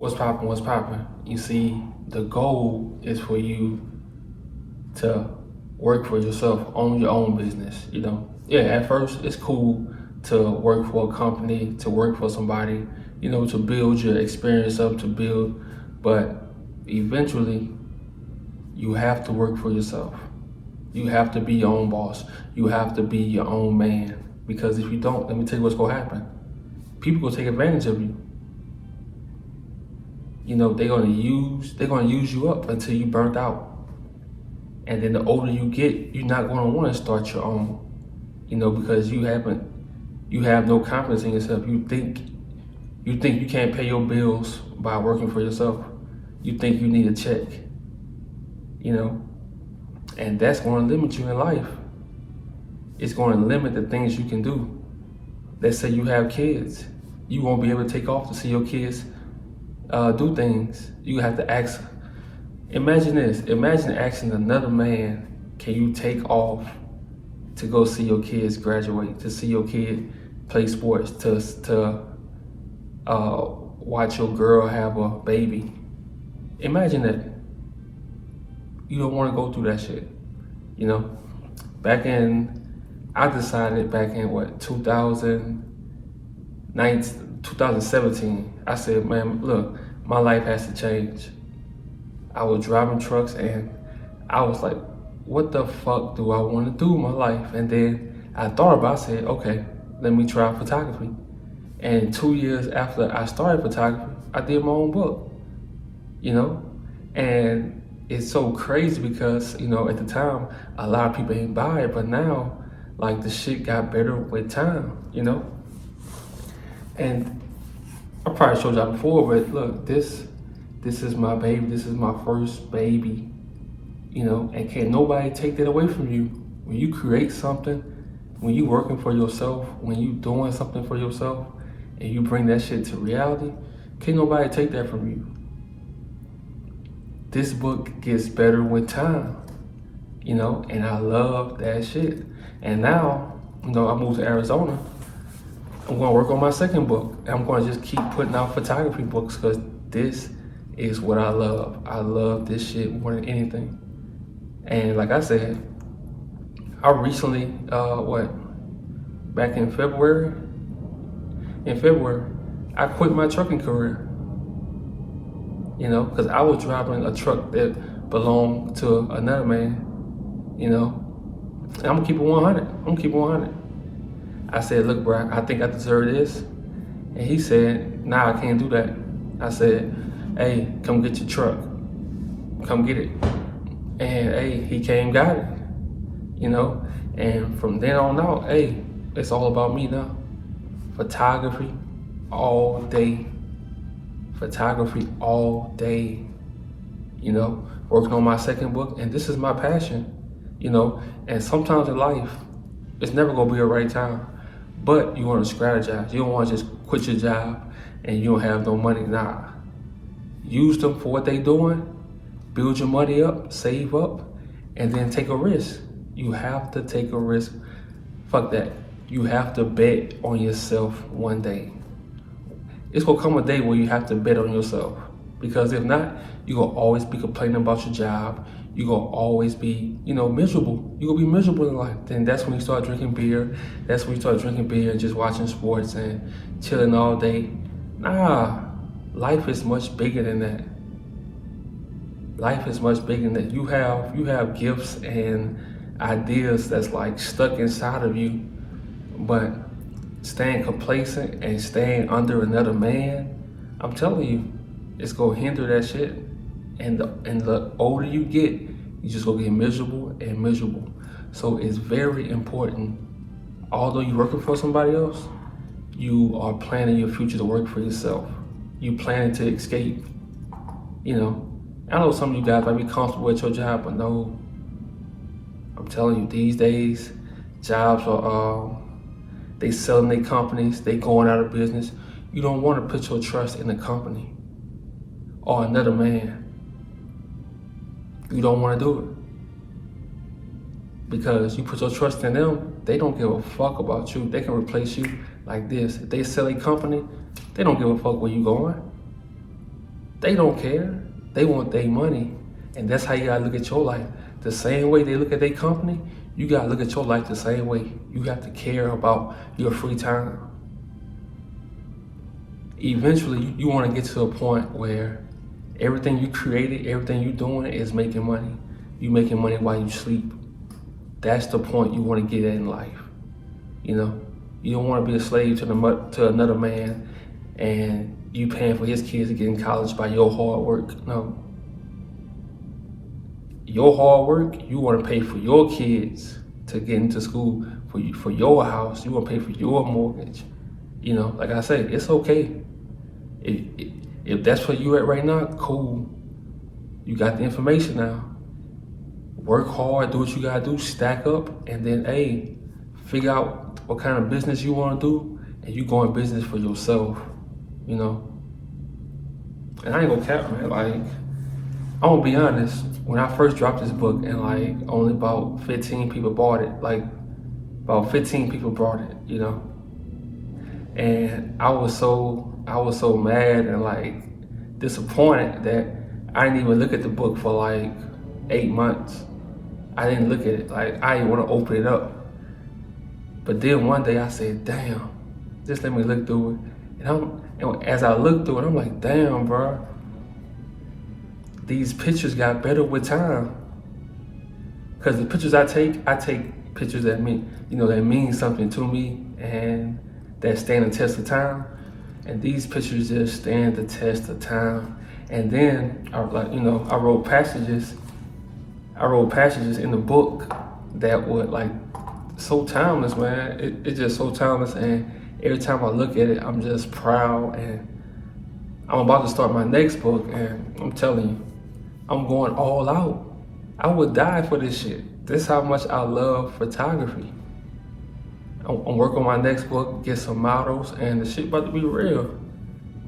What's poppin'? What's poppin'? You see, the goal is for you to work for yourself, own your own business. Yeah, at first it's cool to work for a company, to work for somebody, to build your experience up, to build, but eventually you have to work for yourself. You have to be your own boss. You have to be your own man. Because if you don't, let me tell you what's gonna happen. People gonna take advantage of you. They're gonna use you up until you burnt out. And then the older you get, you're not gonna want to start your own. Because you have no confidence in yourself. You think you can't pay your bills by working for yourself. You think you need a check, you know, and that's going to limit you in life. It's going to limit the things you can do. Let's say you have kids, you won't be able to take off to see your kids do things. You have to ask. Imagine this. Imagine asking another man, can you take off to go see your kids graduate, to see your kid play sports, to watch your girl have a baby. Imagine that. You don't want to go through that shit. You know, I decided back in 2017, I said, man, look, my life has to change. I was driving trucks and I was like, what the fuck do I want to do in my life? And then I thought about it, I said, okay, let me try photography. And 2 years after I started photography, I did my own book, and it's so crazy because, at the time, a lot of people ain't buy it, but now, like, the shit got better with time, And I probably showed y'all before, but look, this is my baby. This is my first baby, and can't nobody take that away from you. When you create something, when you working for yourself, when you doing something for yourself, and you bring that shit to reality, can't nobody take that from you. This book gets better with time, and I love that shit. And now, I moved to Arizona. I'm going to work on my second book. And I'm going to just keep putting out photography books because this is what I love. I love this shit more than anything. And like I said, I recently, back in February, I quit my trucking career. Because I was driving a truck that belonged to another man, and I'm gonna keep it 100. I said, look, bro, I think I deserve this. And he said, nah, I can't do that. I said, hey, come get your truck. Come get it. And hey, he came, got it, and from then on out, hey, it's all about me now. Photography all day. Working on my second book, and this is my passion, and sometimes in life, it's never gonna be a right time, but you wanna strategize. You don't wanna just quit your job and you don't have no money. Nah, use them for what they doing, build your money up, save up, and then take a risk. You have to take a risk. Fuck that. You have to bet on yourself one day. It's gonna come a day where you have to bet on yourself. Because if not, you're gonna always be complaining about your job. You're gonna always be, miserable. You're gonna be miserable in life. Then that's when you start drinking beer. That's when you start drinking beer and just watching sports and chilling all day. Nah, life is much bigger than that. Life is much bigger than that. You have gifts and ideas that's like stuck inside of you, but staying complacent and staying under another man, I'm telling you, it's gonna hinder that shit. And the older you get, you just gonna get miserable and miserable. So it's very important, although you're working for somebody else, you are planning your future to work for yourself. You planning to escape. I know some of you guys might be comfortable at your job, but no, I'm telling you, these days, jobs are they selling their companies, they going out of business. You don't want to put your trust in a company or another man. You don't want to do it. Because you put your trust in them, they don't give a fuck about you. They can replace you like this. If they sell a company, they don't give a fuck where you going. They don't care. They want their money. And that's how you gotta look at your life. The same way they look at their company, you gotta look at your life the same way. You have to care about your free time. Eventually, you wanna get to a point where everything you created, everything you doing is making money. You making money while you sleep. That's the point you wanna get at in life. You know, you don't wanna be a slave to another man and you paying for his kids to get in college by your hard work. No. Your hard work, you want to pay for your kids to get into school, for your house. You want to pay for your mortgage. You know, like I say, it's okay. If that's where you at right now, cool. You got the information now. Work hard, do what you gotta do, stack up, and then figure out what kind of business you want to do, and you go in business for yourself. You know. And I ain't gonna cap, man. Like, I'm gonna be honest. When I first dropped this book, and like only about 15 people bought it, like about 15 people bought it, you know. And I was so mad and like disappointed that I didn't even look at the book for like 8 months. I didn't look at it. Like, I didn't want to open it up. But then one day I said, damn, just let me look through it. And as I looked through it, I'm like, damn, bro. These pictures got better with time. Because the pictures I take pictures that mean something to me and that stand the test of time. And these pictures just stand the test of time. And then I wrote passages in the book that were like so timeless, man. It's just so timeless, and every time I look at it, I'm just proud. And I'm about to start my next book, and I'm telling you, I'm going all out. I would die for this shit. This is how much I love photography. I'm working on my next book, get some models, and the shit about to be real.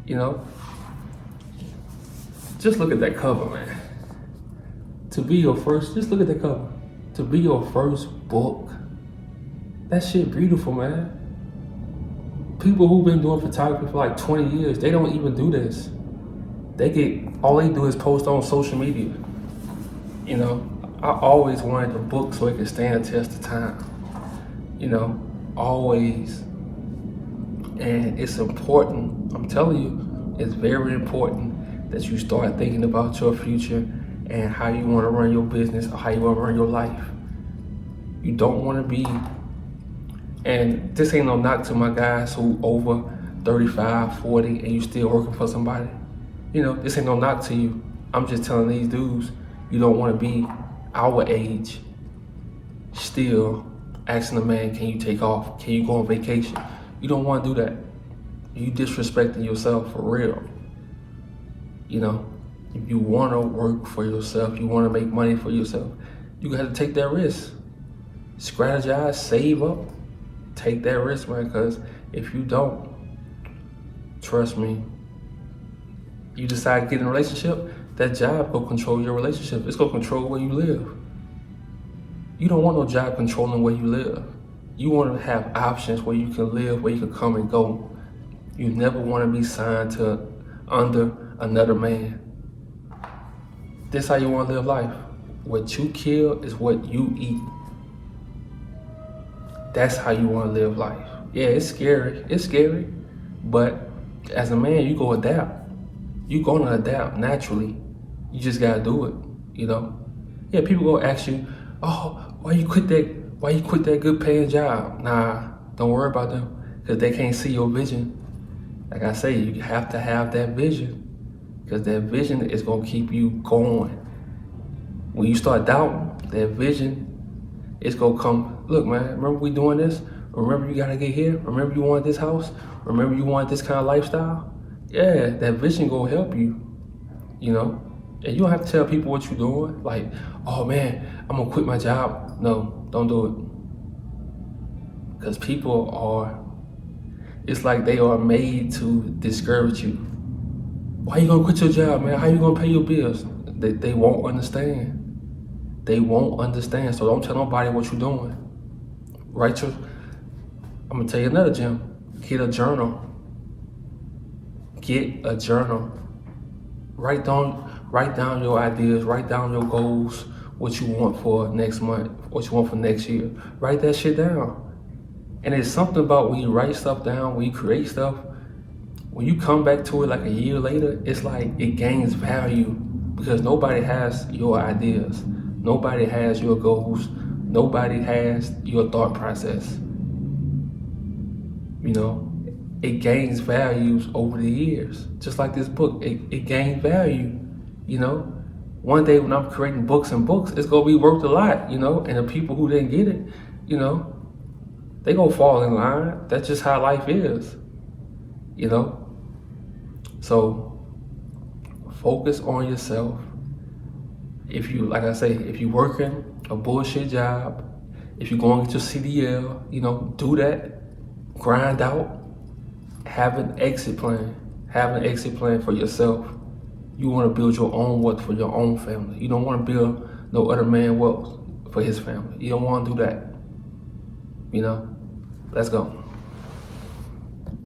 You know? Just look at that cover, man. Just look at the cover. To be your first book, that shit beautiful, man. People who've been doing photography for like 20 years, they don't even do this. All they do is post on social media. You know, I always wanted a book so it could stand the test of time. You know, always. And it's important, I'm telling you, it's very important that you start thinking about your future and how you want to run your business or how you want to run your life. You don't want to be, and this ain't no knock to my guys who over 35, 40, and you still working for somebody. You know, this ain't no knock to you. I'm just telling these dudes, you don't want to be our age, still asking a man, can you take off? Can you go on vacation? You don't want to do that. You disrespecting yourself for real. You know, if you want to work for yourself, you want to make money for yourself, you got to take that risk. Strategize, save up, take that risk, man, because if you don't, trust me, you decide to get in a relationship, that job will control your relationship. It's going to control where you live. You don't want no job controlling where you live. You want to have options where you can live, where you can come and go. You never want to be signed to under another man. This is how you want to live life. What you kill is what you eat. That's how you want to live life. Yeah, it's scary. It's scary. But as a man, you go adapt. You're going to adapt naturally. You just got to do it, you know? Yeah, people going to ask you, oh, why you quit that good paying job? Nah, don't worry about them, because they can't see your vision. Like I say, you have to have that vision, because that vision is going to keep you going. When you start doubting, that vision is going to come, look, man, remember we doing this? Remember you got to get here? Remember you wanted this house? Remember you wanted this kind of lifestyle? Yeah, that vision going to help you, you know? And you don't have to tell people what you're doing. Like, oh man, I'm going to quit my job. No, don't do it. Because people it's like they are made to discourage you. Why you gonna quit your job, man? How you gonna pay your bills? They won't understand. They won't understand. So don't tell nobody what you're doing. Right? I'm gonna tell you another gem. Get a journal. Get a journal. write down your ideas, write down your goals, what you want for next month, what you want for next year. Write that shit down. And it's something about when you write stuff down, when you create stuff, when you come back to it like a year later, it's like it gains value because nobody has your ideas. Nobody has your goals. Nobody has your thought process. You know, it gains values over the years. Just like this book, it gains value, you know. One day when I'm creating books and books, it's gonna be worth a lot, you know, and the people who didn't get it, you know, they gonna fall in line. That's just how life is, you know. So focus on yourself. If you, like I say, if you're working a bullshit job, if you're going to get your CDL, you know, do that. Grind out. Have an exit plan. Have an exit plan for yourself. You want to build your own wealth for your own family. You don't want to build no other man wealth for his family. You don't want to do that. You know, let's go.